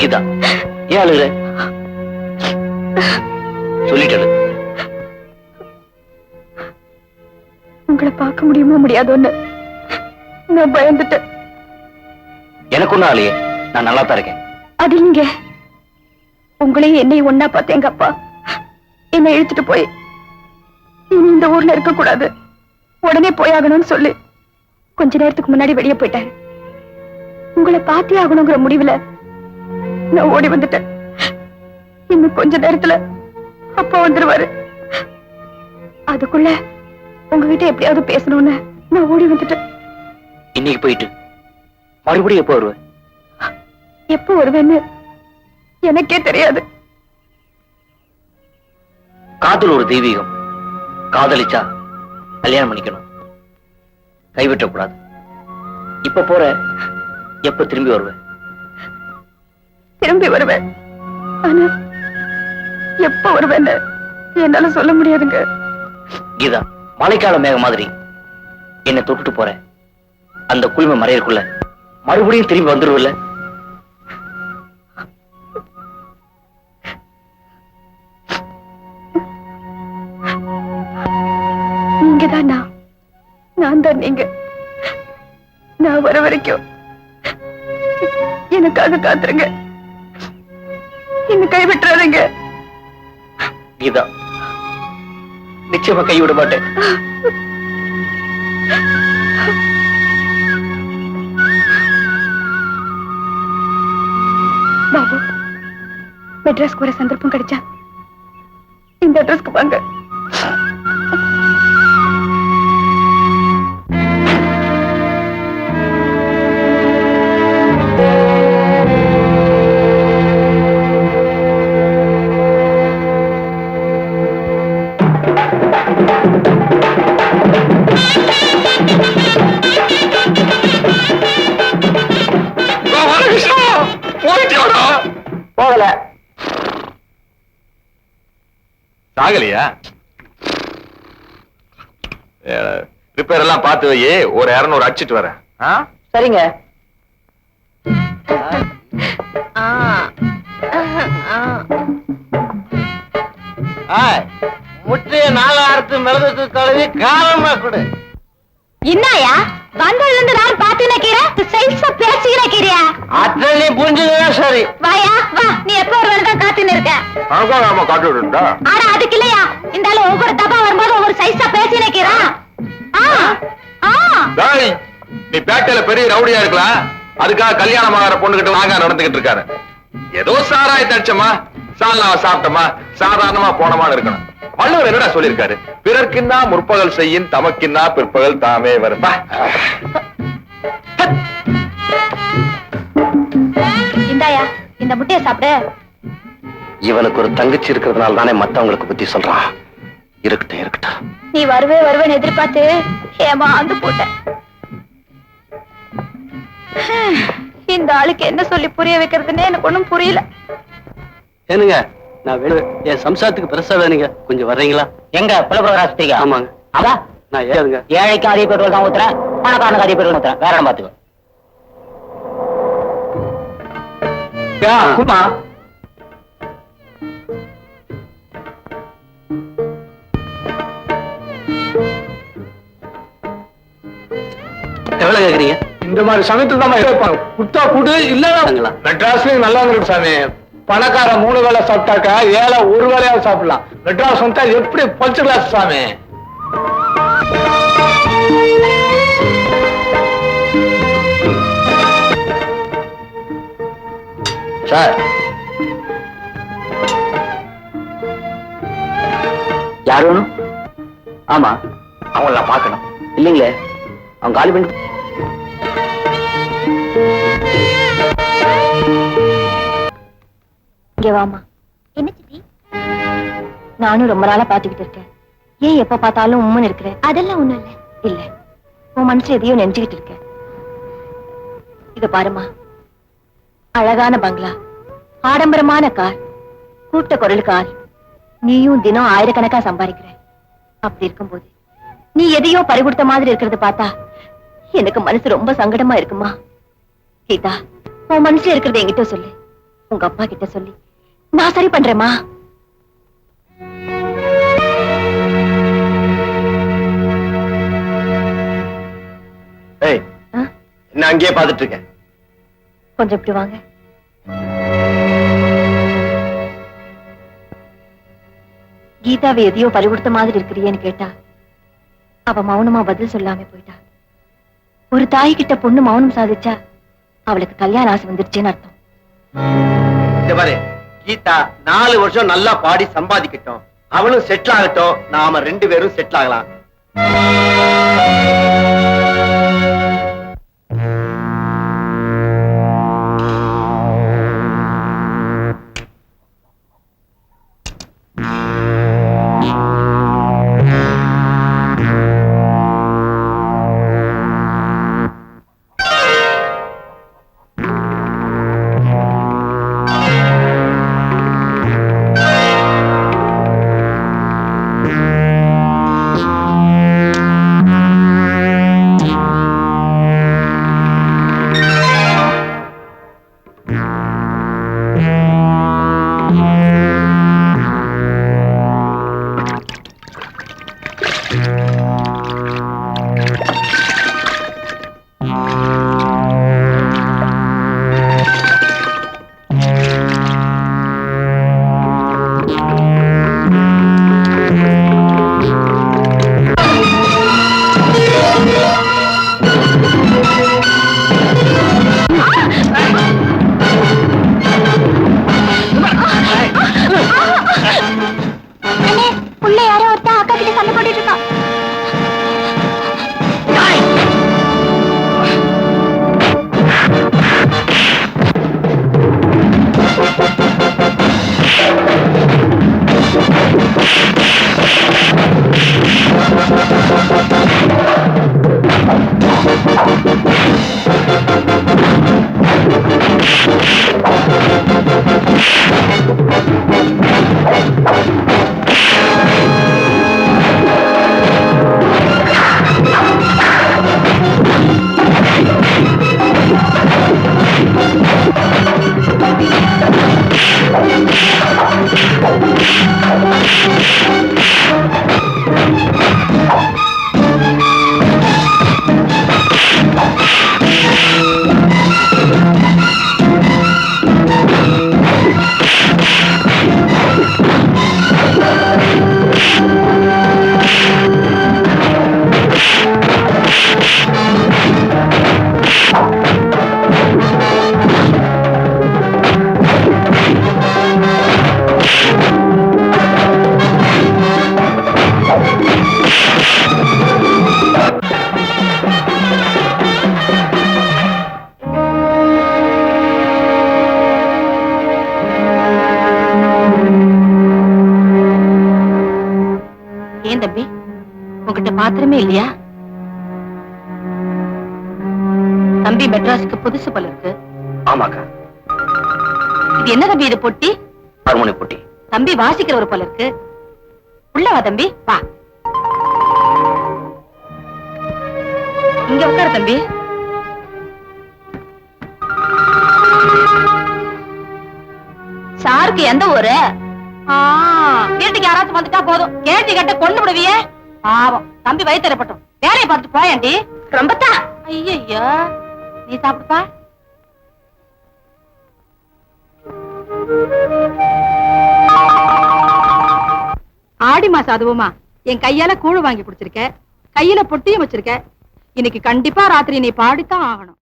கீதா, ஏன் அழுகுற? சொல்லிட்டு உங்களை பார்க்க முடியுமா முடியாதோன்னு நான் பயந்துட்டேன். எனக்கு ஒண்ணும் ஆலையே, நான் நல்லா தான் இருக்கேன். அது இங்க உங்களையும் என்னையும் ஒன்னா பார்த்து எங்க அப்பா என்னை இழுத்துட்டு போய் இனி இந்த ஊர்ல இருக்க கூடாது, உடனே போயாகணும்னு சொல்லி கொஞ்ச நேரத்துக்கு முன்னாடி வெளியே போயிட்டாரு. உங்களை பார்த்தே ஆகணுங்கிற முடிவுல நான் ஓடி வந்துட்டேன். இன்னும் கொஞ்ச நேரத்துல அப்பா வந்துருவாரு. அதுக்குள்ள உங்ககிட்ட எப்படியாவது பேசணும்னு நான் ஓடி வந்துட்டேன். இன்னைக்கு போயிட்டு மறுபடியும் எப்போ வருவேன்? எப்போ வருவேன்னு எனக்கே தெரியாது. காதல் ஒரு தெய்வீகம். காதலிச்சா கல்யாணம் பண்ணிக்கணும், கைவிட்ட கூடாது. இப்ப போற, எப்ப திரும்பி வருவேன்? திரும்பி வருவேன், ஆனா எப்ப வருவேன்னு என்னால சொல்ல முடியாதுங்க. கீதா, மழைக்கால மேக மாதிரி என்னை தொட்டுட்டு போற, அந்த குளிமை மறையக்குள்ள மறுபடியும் திரும்பி வந்துருவில்ல? நீங்கதான் நான் தான் நீங்க. நான் வர வரைக்கும் எனக்காக காத்துருங்க, என்ன கைவிட்டுறாதீங்க. கீதா, நிச்சயமா கைவிட மாட்டேன். பாபு, மெட்ராஸ்க்கு ஒரு சந்தர்ப்பம் கிடைச்சா இந்த அட்ரஸ்க்கு வாங்க. போகல. சாகலையா? ரிப்பேர் எல்லாம் பார்த்து வை, ஒரு 200 அடிச்சிட்டு வரேன். சரிங்க. முட்டைய 4 அறுத்து மிளகுக்கு கழுவி காரமா கொடு. என்னயா வந்ததுல இருந்து நான் பாத்துன கீரை சைஸா பேசிக்கிற கீரையா? அத்தை நீ புரிஞ்சுக்கவே சரி. வாயா வா, நீ எப்ப ஒரு வேலை தான் காத்துன்னு இருக்க. நாம காட்டு விடுண்டா. ஆனா அதுக்கு இல்லையா, இந்த ஆளு ஒவ்வொரு தப்பா வரும்போது ஒவ்வொரு சைஸா பேசின கீரா. நீ பேட்டையில பெரிய ரவுடியா இருக்கலாம், அதுக்காக கல்யாணம் ஆகிற பொண்ணுகிட்ட நாங்க நடந்துகிட்டு இருக்காரு. ஏதோ சாராய தடிச்சமா, சால்னாவை சாப்பிட்டோமா, சாதாரணமா போனமான்னு இருக்கணும். வள்ளுவர் என்னடா சொல்லியிருக்காரு? பிறர்க்கின்னா முற்பகல் செய்யின், தமக்கின்னா பிற்பகல் தாமே வரும். இந்தாயா இந்த முட்டையை சாப்பிடு. இவனுக்கு ஒரு தங்கச்சி இருக்கிறதுனால தானே மத்தவங்களுக்கு புத்தி சொல்றான். இருக்கட்டும் இருக்கட்டும். நீ வருவேன்னு எதிர்பார்த்து ஏமாந்து போட்ட. இந்த ஆளுக்கு என்ன சொல்லி புரிய வைக்கிறதுன்னு எனக்கு ஒண்ணும் புரியல. ஏனுங்க, நான் வேணும், என் சம்சாரத்துக்கு பெருசா வேணுங்க, கொஞ்சம் வர்றீங்களா? எங்க புலப்புற ஆஸ்பத்திரிக்கா? ஆமாங்க. அதான் நான் ஏதுங்க, ஏழைக்கு அதிக பெட்ரோல் தான் ஊத்துறேன், பணக்காரனுக்கு அதிக பெட்ரோல் ஊத்துறேன். வேற இடம் பாத்துக்கோ. குமா எவ்வளவு கேக்குறீங்க? இந்த மாதிரி சமயத்துல தான் இருப்பாங்க. குட்டா கூடு இல்ல மெட்ராஸ்லயும் நல்லா இருக்கு சாமி. பணக்கார 3 வேளை சாப்பிட்டாக்கா, ஏழை 1 வேளையாவது சாப்பிடலாம். மெட்ராஸ் வந்தா எப்படி பொழைச்சுக்கலாம் சாமி. சார், யார் வேணும்? ஆமா, அவங்கள நான் பார்க்கணும். இல்லைங்களே, அவங்க காலி பண்ணி. இங்க வாமா. என்ன சித்தி? நானும் ரொம்ப நாளா பாத்துக்கிட்டு இருக்கேன். ஏன் எப்ப பார்த்தாலும் உம்மன் இருக்கிற? அதெல்லாம் ஒண்ணும் இல்ல. இல்ல, உன் மனசுல எதையும் நினைச்சுக்கிட்டு இருக்க. இத பாருமா, அழகான பங்களா, ஆடம்பரமான கார், கூட்ட குரல் கார், நீயும் தினம் ஆயிரக்கணக்கா சம்பாதிக்கிற. அப்படி இருக்கும்போது நீ எதையோ பறிகொடுத்த மாதிரி இருக்கிறத பார்த்தா எனக்கு மனசு ரொம்ப சங்கடமா இருக்குமா. கீதா, உன் மனசுல இருக்கிறத என்கிட்ட சொல்லு. உங்க அப்பா கிட்ட சொல்லி நான் சரி பண்றேம்மா. என்ன அங்கேயே பாத்துட்டு இருக்கேன்? கொஞ்சம் இப்படி வாங்க. கீதாவை எதையோ பறிகொடுத்த மாதிரி இருக்கிறியேன்னு கேட்டா அவ மௌனமா பதில் சொல்லாம போயிட்டா. ஒரு தாய் கிட்ட பொண்ணு மௌனம் சாதிச்சா அவளுக்கு கல்யாண ஆசை வந்துருச்சேன்னு அர்த்தம். இந்த பாரு, கீதா 4 வருஷம் நல்லா பாடி சம்பாதிக்கட்டும், அவளும் செட்டில் ஆகட்டும், நாம 2 பேரும் செட்டில் ஆகலாம். ஏன் தம்பி, உங்ககிட்ட பாத்திரமே இல்லையா? தம்பி மெட்ராஸுக்கு புதுசு போல இருக்கு. ஆமாக்கா. இது என்ன தம்பி, இது பொட்டி? ஹார்மோனி பொட்டி. தம்பி வாசிக்கிற ஒரு போல இருக்கு. உள்ள வா தம்பி, வா. இங்க உட்காரு தம்பி. சாருக்கு எந்த ஊரு? வீட்டுக்கு யாராச்சும் வந்துட்டா போதும், கேள்வி கேட்ட கொண்டு விடுவியே. பாவம் தம்பி வயிற்றுப்பட்டும், வேலையை பார்த்துட்டு போயாண்டி. ரொம்பத்தா ஐயோ, நீ சாப்பிடுப்பா. ஆடி மாசம் அதுவுமா என் கையால கூழ் வாங்கி குடிச்சிருக்க, கையில பொட்டியும் வச்சிருக்க. இன்னைக்கு கண்டிப்பா ராத்திரி நீ பாடித்தான் ஆகணும்.